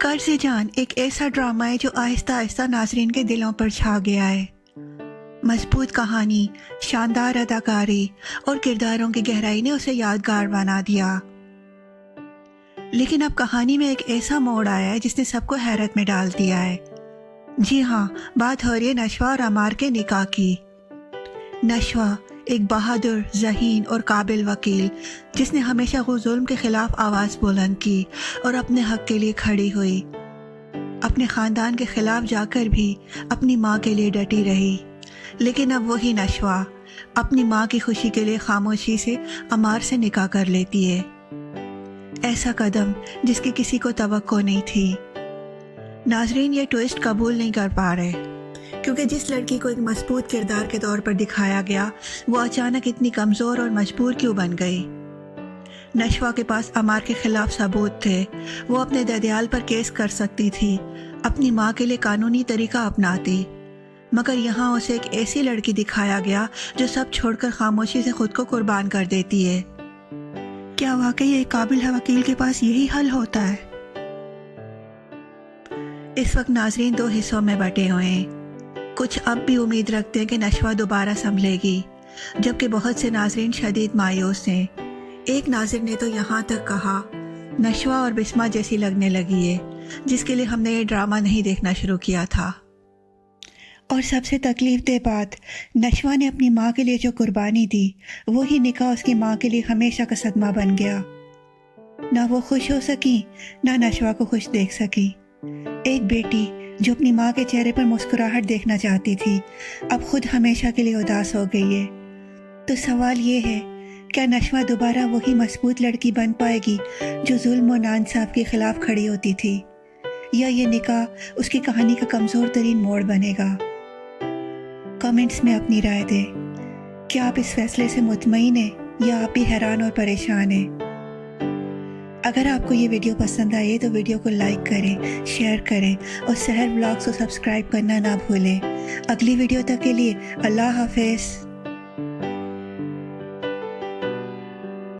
قرض جان ایک ایسا ڈرامہ ہے جو آہستہ آہستہ ناظرین کے دلوں پر چھا گیا ہے۔ مضبوط کہانی، شاندار اداکاری اور کرداروں کی گہرائی نے اسے یادگار بنا دیا۔ لیکن اب کہانی میں ایک ایسا موڑ آیا ہے جس نے سب کو حیرت میں ڈال دیا ہے۔ جی ہاں، بات ہو رہی ہے نشوہ اور عمار کے نکاح کی۔ نشوہ ایک بہادر، ذہین اور قابل وکیل جس نے ہمیشہ ظلم کے خلاف آواز بلند کی اور اپنے حق کے لیے کھڑی ہوئی۔ اپنے خاندان کے خلاف جا کر بھی اپنی ماں کے لیے ڈٹی رہی۔ لیکن اب وہی نشوہ اپنی ماں کی خوشی کے لیے خاموشی سے عمار سے نکاح کر لیتی ہے۔ ایسا قدم جس کی کسی کو توقع نہیں تھی۔ ناظرین یہ ٹوئسٹ قبول نہیں کر پا رہے، کیونکہ جس لڑکی کو ایک مضبوط کردار کے طور پر دکھایا گیا وہ اچانک اتنی کمزور اور مجبور کیوں بن گئی؟ نشوہ کے پاس عمار کے خلاف ثبوت تھے، وہ اپنے ددیال پر کیس کر سکتی تھی، اپنی ماں کے لیے قانونی طریقہ اپناتی، مگر یہاں اسے ایک ایسی لڑکی دکھایا گیا جو سب چھوڑ کر خاموشی سے خود کو قربان کر دیتی ہے۔ کیا واقعی ایک قابل وکیل کے پاس یہی حل ہوتا ہے؟ اس وقت ناظرین دو حصوں میں بٹے ہوئے ہیں۔ کچھ اب بھی امید رکھتے ہیں کہ نشوہ دوبارہ سنبھلے گی، جبکہ بہت سے ناظرین شدید مایوس ہیں۔ ایک ناظر نے تو یہاں تک کہا نشوہ اور بسمہ جیسی لگنے لگی ہے، جس کے لیے ہم نے یہ ڈرامہ نہیں دیکھنا شروع کیا تھا۔ اور سب سے تکلیف دہ بات، نشوہ نے اپنی ماں کے لیے جو قربانی دی وہی نکاح اس کی ماں کے لیے ہمیشہ کا صدمہ بن گیا۔ نہ وہ خوش ہو سکی، نہ نشوہ کو خوش دیکھ سکی۔ ایک بیٹی جو اپنی ماں کے چہرے پر مسکراہٹ دیکھنا چاہتی تھی اب خود ہمیشہ کے لیے اداس ہو گئی ہے۔ تو سوال یہ ہے، کیا نشوہ دوبارہ وہی مضبوط لڑکی بن پائے گی جو ظلم و ناانصاف کے خلاف کھڑی ہوتی تھی، یا یہ نکاح اس کی کہانی کا کمزور ترین موڑ بنے گا؟ کمنٹس میں اپنی رائے دیں۔ کیا آپ اس فیصلے سے مطمئن ہیں یا آپ بھی حیران اور پریشان ہیں؟ اگر آپ کو یہ ویڈیو پسند آئے تو ویڈیو کو لائک کریں، شیئر کریں اور سحر ولاگز کو سبسکرائب کرنا نہ بھولیں۔ اگلی ویڈیو تک کے لیے اللہ حافظ۔